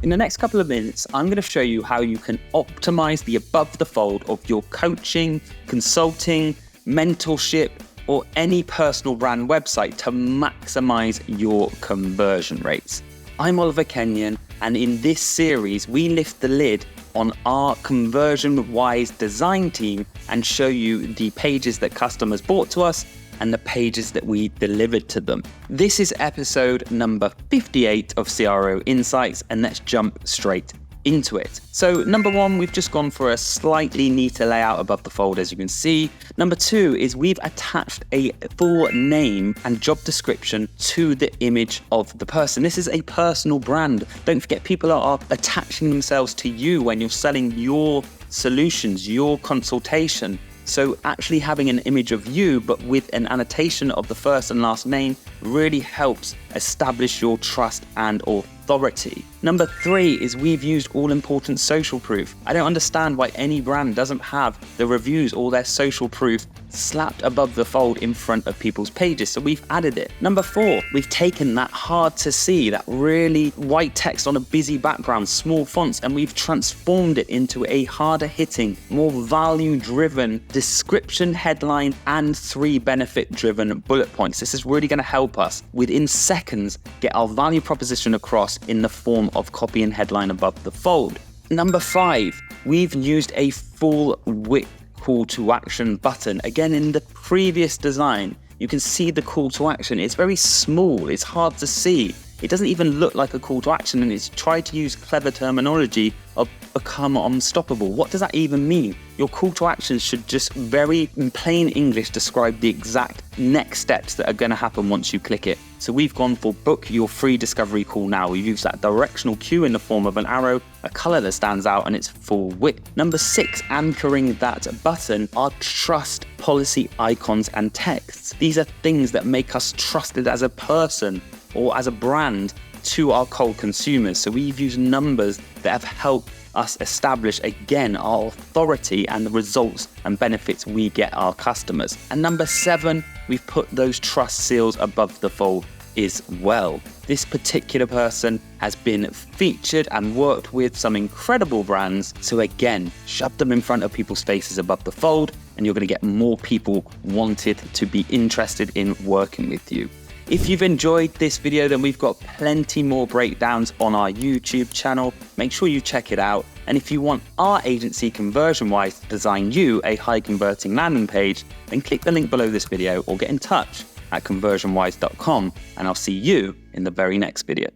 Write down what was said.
In the next couple of minutes, I'm going to show you how you can optimize the above the fold of your coaching, consulting, mentorship, or any personal brand website to maximize your conversion rates. I'm Oliver Kenyon, and in this series, we lift the lid on our ConversionWise design team and show you the pages that customers brought to us and the pages that we delivered to them. This is episode number 58 of CRO Insights, and let's jump straight into it. So number one, we've just gone for a slightly neater layout above the fold, as you can see. Number two is we've attached a full name and job description to the image of the person. This is a personal brand. Don't forget, people are attaching themselves to you when you're selling your solutions, your consultation. So actually having an image of you, but with an annotation of the first and last name, really helps establish your trust and authority. Number three is we've used all-important social proof. I don't understand why any brand doesn't have the reviews or their social proof slapped above the fold in front of people's pages, so we've added it. Number four, we've taken that hard to see, that really white text on a busy background, small fonts, and we've transformed it into a harder hitting, more value driven description, headline, and 3 benefit driven bullet points. This is really going to help us within seconds get our value proposition across in the form of copy and headline above the fold. Number 5, we've used a full width call to action button. Again, in the previous design, you can see the call to action. It's very small, it's hard to see. It doesn't even look like a call to action, and it's tried to use clever terminology of become unstoppable. What does that even mean? Your call to action should just very in plain English describe the exact next steps that are going to happen once you click it. So we've gone for book your free discovery call now. We've used that directional cue in the form of an arrow, a color that stands out, and it's full width. Number 6, anchoring that button are trust policy icons and texts. These are things that make us trusted as a person or as a brand to our cold consumers. So we've used numbers that have helped us establish again our authority and the results and benefits we get our customers. And number 7, we've put those trust seals above the fold as well. This particular person has been featured and worked with some incredible brands. So again, shove them in front of people's faces above the fold, and you're going to get more people wanted to be interested in working with you. If you've enjoyed this video, then we've got plenty more breakdowns on our YouTube channel. Make sure you check it out. And if you want our agency ConversionWise to design you a high converting landing page, then click the link below this video or get in touch at conversionwise.com, and I'll see you in the very next video.